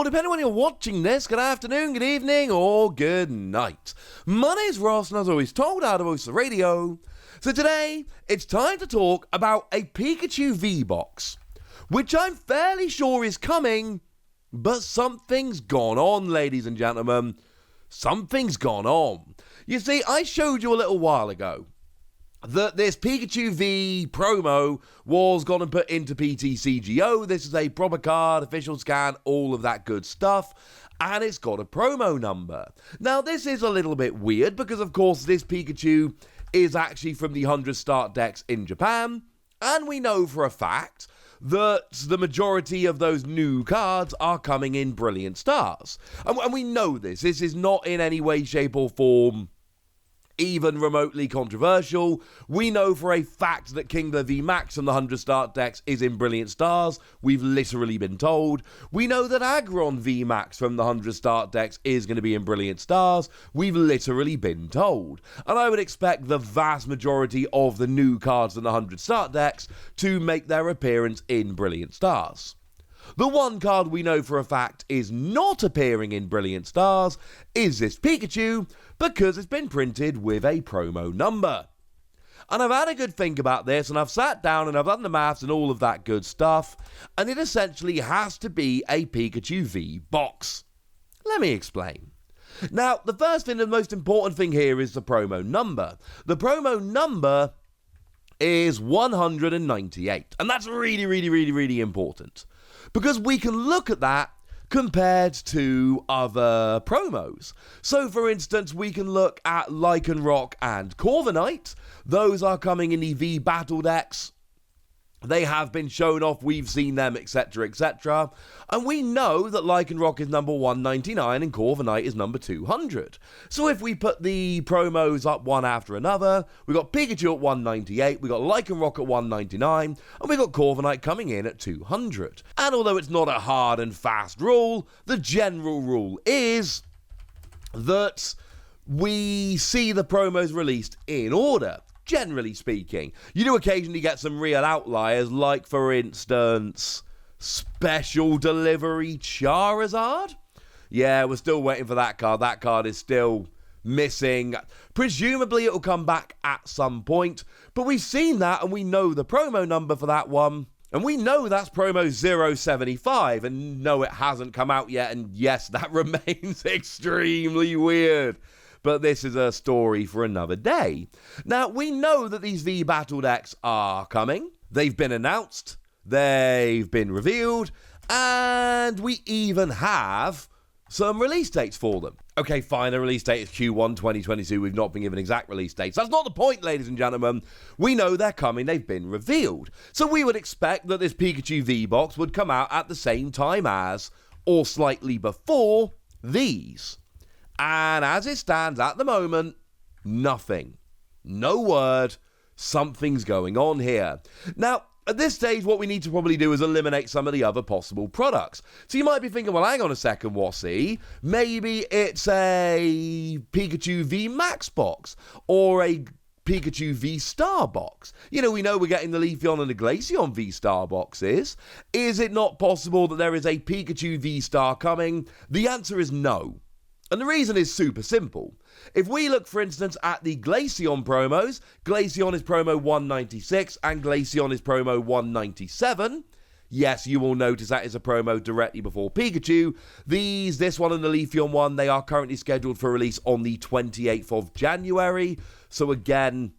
depending on when you're watching this, good afternoon, good evening, or good night. My name's Ross, and as always told out of Voice the Radio. So today, it's time to talk about a Pikachu V box, which I'm fairly sure is coming, but something's gone on, ladies and gentlemen. Something's gone on. You see, I showed you a little while ago that this Pikachu V promo was gone and put into PTCGO. This is a proper card, official scan, all of that good stuff, and it's got a promo number. Now, this is a little bit weird because, of course, this Pikachu is actually from the 100 start decks in Japan, and we know for a fact that the majority of those new cards are coming in Brilliant Stars. And we know this. This is not in any way, shape, or form even remotely controversial. We know for a fact that Kingler V Max from the 100 start decks is in Brilliant Stars. We've literally been told. We know that Aggron V Max from the 100 start decks is going to be in Brilliant Stars. We've literally been told. And I would expect the vast majority of the new cards in the 100 start decks to make their appearance in Brilliant Stars. The one card we know for a fact is not appearing in Brilliant Stars is this Pikachu, because it's been printed with a promo number. And I've had a good think about this, and I've sat down and I've done the maths and all of that good stuff, and it essentially has to be a Pikachu V box. Let me explain. Now, the first thing, the most important thing here is the promo number. The promo number is 198, and that's really important, because we can look at that compared to other promos. So, for instance, we can look at Lycanroc and Corviknight. Those are coming in the V Battle decks. They have been shown off, we've seen them, etc., etc. And we know that Lycanroc is number 199 and Corviknight is number 200. So if we put the promos up one after another, we got Pikachu at 198, we got Lycanroc at 199, and we got Corviknight coming in at 200. And although it's not a hard and fast rule, the general rule is that we see the promos released in order. Generally speaking, you do occasionally get some real outliers, like, for instance, Special Delivery Charizard. Yeah, we're still waiting for that card. That card is still missing. Presumably, it'll come back at some point, but we've seen that, and we know the promo number for that one. And we know that's promo 075, and no, it hasn't come out yet, and yes, that remains extremely weird. But this is a story for another day. Now, we know that these V Battle decks are coming. They've been announced. They've been revealed. And we even have some release dates for them. Okay, fine, the release date is Q1 2022. We've not been given exact release dates. That's not the point, ladies and gentlemen. We know they're coming. They've been revealed. So we would expect that this Pikachu V box would come out at the same time as, or slightly before, these. And as it stands at the moment, nothing. No word. Something's going on here. Now, at this stage, what we need to probably do is eliminate some of the other possible products. So you might be thinking, well, hang on a second, Wassy. Maybe it's a Pikachu V Max box or a Pikachu V Star box. You know, we know we're getting the Leafeon and the Glaceon V Star boxes. Is it not possible that there is a Pikachu V Star coming? The answer is no. And the reason is super simple. If we look, for instance, at the Glaceon promos, Glaceon is promo 196 and Glaceon is promo 197. Yes, you will notice that is a promo directly before Pikachu. This one and the Leafeon one, they are currently scheduled for release on the 28th of January. So again,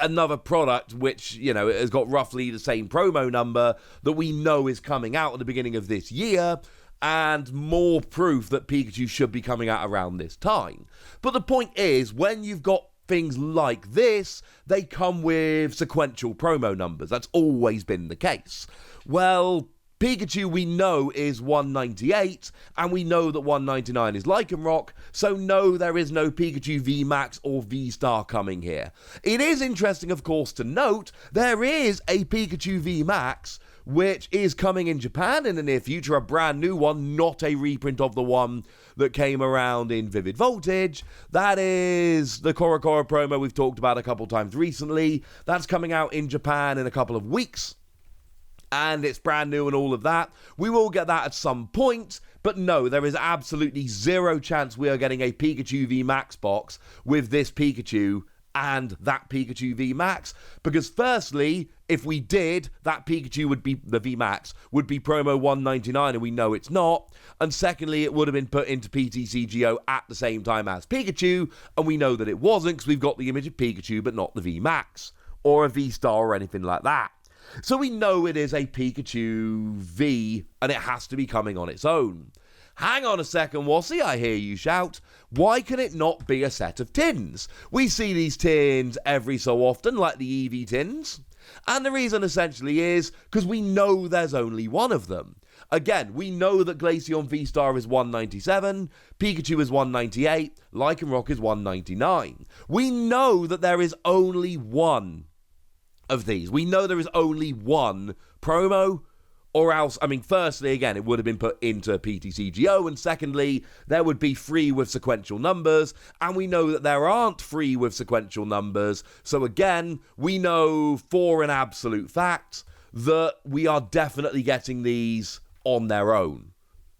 another product which, you know, has got roughly the same promo number that we know is coming out at the beginning of this year. And more proof that Pikachu should be coming out around this time. But the point is, when you've got things like this, they come with sequential promo numbers. That's always been the case. Well, Pikachu we know is 198, and we know that 199 is Lycanroc, so no, there is no Pikachu V Max or V Star coming here. It is interesting, of course, to note, there is a Pikachu V Max which is coming in Japan in the near future, a brand new one, not a reprint of the one that came around in Vivid Voltage. That is the Korokoro promo we've talked about a couple times recently. That's coming out in Japan in a couple of weeks. and it's brand new and all of that. We will get that at some point, but no, there is absolutely zero chance we are getting a Pikachu V Max box with this Pikachu and that Pikachu V Max, because firstly, if we did, that Pikachu would be, the V Max, would be promo 199, and we know it's not, and secondly, it would have been put into PTCGO at the same time as Pikachu, and we know that it wasn't, because we've got the image of Pikachu, but not the V Max, or a V-Star, or anything like that. So we know it is a Pikachu V, and it has to be coming on its own. Hang on a second, Wassy, I hear you shout. Why can it not be a set of tins? We see these tins every so often, like the EV tins. And the reason essentially is because we know there's only one of them. Again, we know that Glaceon V-Star is 197, Pikachu is 198, Lycanroc is 199. We know that there is only one of these. We know there is only one promo, or else, I mean, firstly, again, it would have been put into PTCGO, and secondly, there would be free with sequential numbers, and we know that there aren't free with sequential numbers, so again, we know for an absolute fact that we are definitely getting these on their own.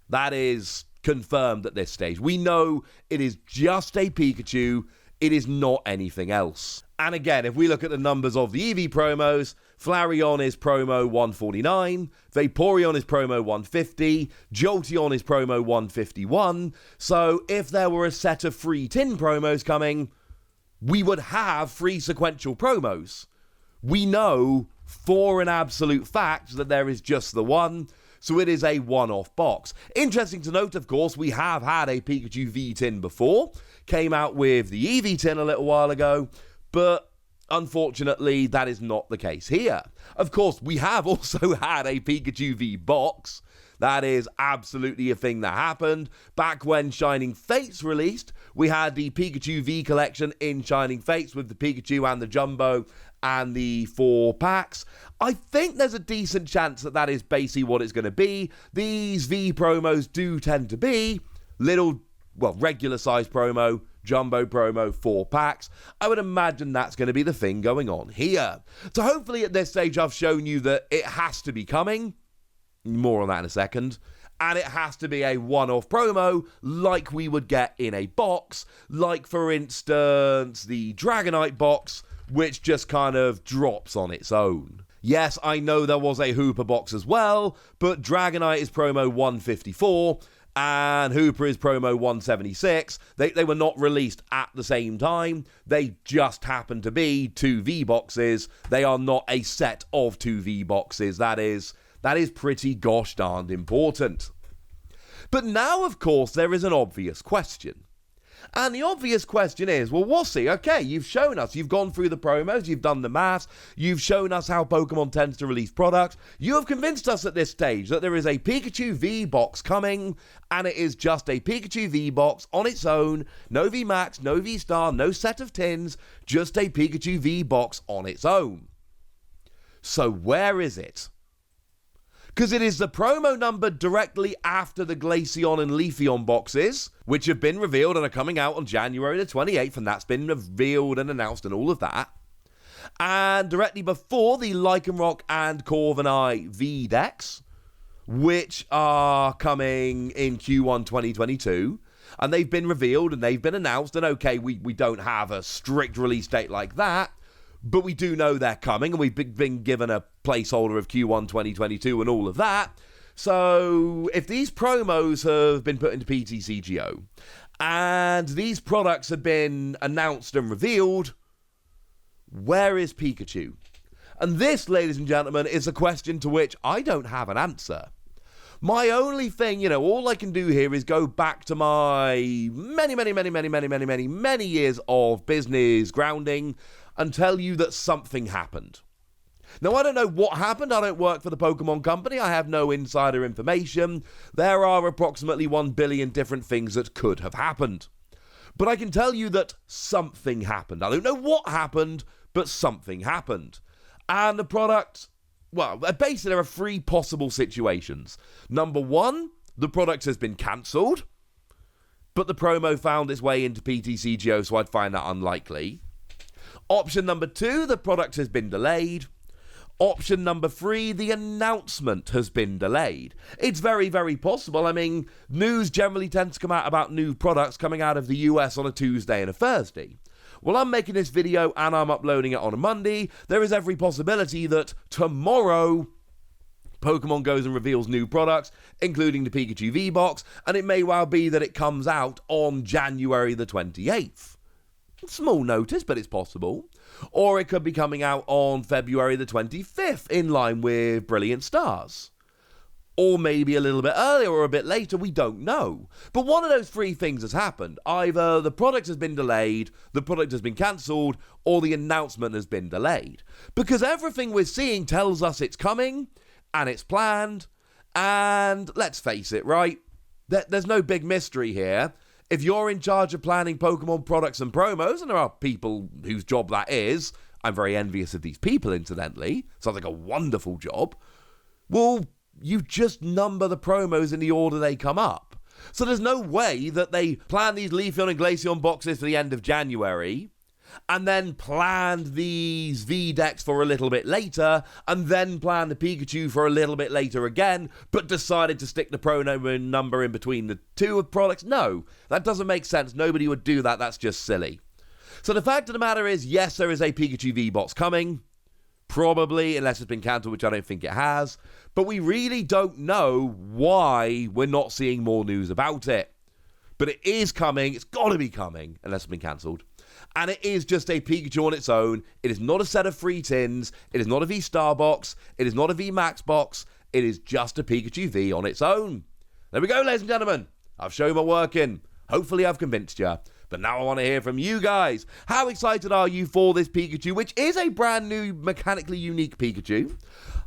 That is confirmed at this stage. We know it is just a Pikachu, it is not anything else. And again, if we look at the numbers of the EV promos, Flareon is promo 149, Vaporeon is promo 150, Jolteon is promo 151, so if there were a set of free tin promos coming, we would have free sequential promos. We know for an absolute fact that there is just the one, so it is a one-off box. Interesting to note, of course, we have had a Pikachu V tin before, came out with the EV tin a little while ago, but unfortunately, that is not the case here. Of course, we have also had a Pikachu V box. That is absolutely a thing that happened. Back when Shining Fates released, we had the Pikachu V collection in Shining Fates with the Pikachu and the Jumbo and the 4 packs. I think there's a decent chance that that is basically what it's going to be. These V promos do tend to be little, well, regular size promo, Jumbo promo, 4 packs. I would imagine that's going to be the thing going on here. So hopefully at this stage I've shown you that it has to be coming. More on that in a second. And it has to be a one-off promo like we would get in a box. Like, for instance, the Dragonite box, which just kind of drops on its own. Yes, I know there was a Hooper box as well, but Dragonite is promo 154, and Hooper is promo 176. They were not released at the same time. They just happen to be 2 V boxes. They are not a set of 2 V boxes. That is pretty gosh darned important. But now, of course, there is an obvious question. And the obvious question is, well, Wassy, okay, you've shown us, you've gone through the promos, you've done the maths, you've shown us how Pokemon tends to release products, you have convinced us at this stage that there is a Pikachu V box coming, and it is just a Pikachu V box on its own, no V Max, no V Star, no set of tins, just a Pikachu V box on its own. So where is it? Because it is the promo number directly after the Glaceon and Leafeon boxes, which have been revealed and are coming out on January the 28th, and that's been revealed and announced and all of that. And directly before the Lycanroc and Corviknight V decks, which are coming in Q1 2022, and they've been revealed and they've been announced, and okay, we don't have a strict release date like that, but we do know they're coming, and we've been given a placeholder of Q1 2022 and all of that. So if these promos have been put into PTCGO, and these products have been announced and revealed, where is Pikachu? And this, ladies and gentlemen, is a question to which I don't have an answer. My only thing, all I can do here is go back to my many years of business grounding and tell you that something happened. Now, I don't know what happened. I don't work for the Pokemon Company. I have no insider information. There are approximately 1 billion different things that could have happened. But I can tell you that something happened. I don't know what happened, but something happened. And the product, well, basically there are 3 possible situations. Number 1, the product has been cancelled, but the promo found its way into PTCGO, so I'd find that unlikely. Option number 2, the product has been delayed. Option number 3, the announcement has been delayed. It's very, very possible. I mean, news generally tends to come out about new products coming out of the US on a Tuesday and a Thursday. Well, I'm making this video and I'm uploading it on a Monday. There is every possibility that tomorrow Pokemon goes and reveals new products, including the Pikachu V box, and it may well be that it comes out on January the 28th. Small notice, but it's possible. Or it could be coming out on February the 25th, in line with Brilliant Stars. Or maybe a little bit earlier or a bit later, we don't know. But one of those 3 things has happened. Either the product has been delayed, the product has been cancelled, or the announcement has been delayed. Because everything we're seeing tells us it's coming, and it's planned, and let's face it, right? There's no big mystery here. If you're in charge of planning Pokemon products and promos, and there are people whose job that is, I'm very envious of these people, incidentally. Sounds like a wonderful job. Well, you just number the promos in the order they come up. So there's no way that they plan these Leafeon and Glaceon boxes for the end of January, and then planned these V decks for a little bit later, and then planned the Pikachu for a little bit later again, but decided to stick the promo number in between the 2 products. No, that doesn't make sense. Nobody would do that. That's just silly. So the fact of the matter is, yes, there is a Pikachu V box coming. Probably, unless it's been cancelled, which I don't think it has. But we really don't know why we're not seeing more news about it. But it is coming. It's got to be coming, unless it's been cancelled. And it is just a Pikachu on its own. It is not a set of free tins. It is not a V-Star box. It is not a V-Max box. It is just a Pikachu V on its own. There we go, ladies and gentlemen. I've shown my working. Hopefully I've convinced you. But now I want to hear from you guys. How excited are you for this Pikachu, which is a brand new, mechanically unique Pikachu?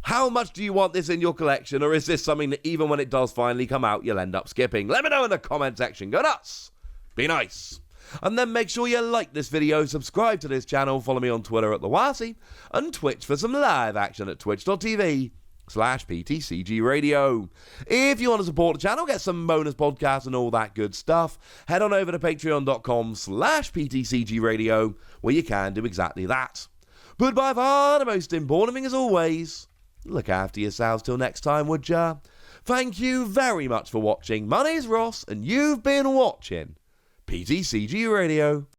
How much do you want this in your collection? Or is this something that even when it does finally come out, you'll end up skipping? Let me know in the comment section. Go nuts. Be nice. And then make sure you like this video, subscribe to this channel, follow me on Twitter at TheWasi, and Twitch for some live action at twitch.tv/PTCG Radio. If you want to support the channel, get some bonus podcasts and all that good stuff, head on over to patreon.com/PTCG Radio, where you can do exactly that. But by far the most important thing as always, look after yourselves till next time, would ya? Thank you very much for watching. My name's Ross, and you've been watching PTCG Radio.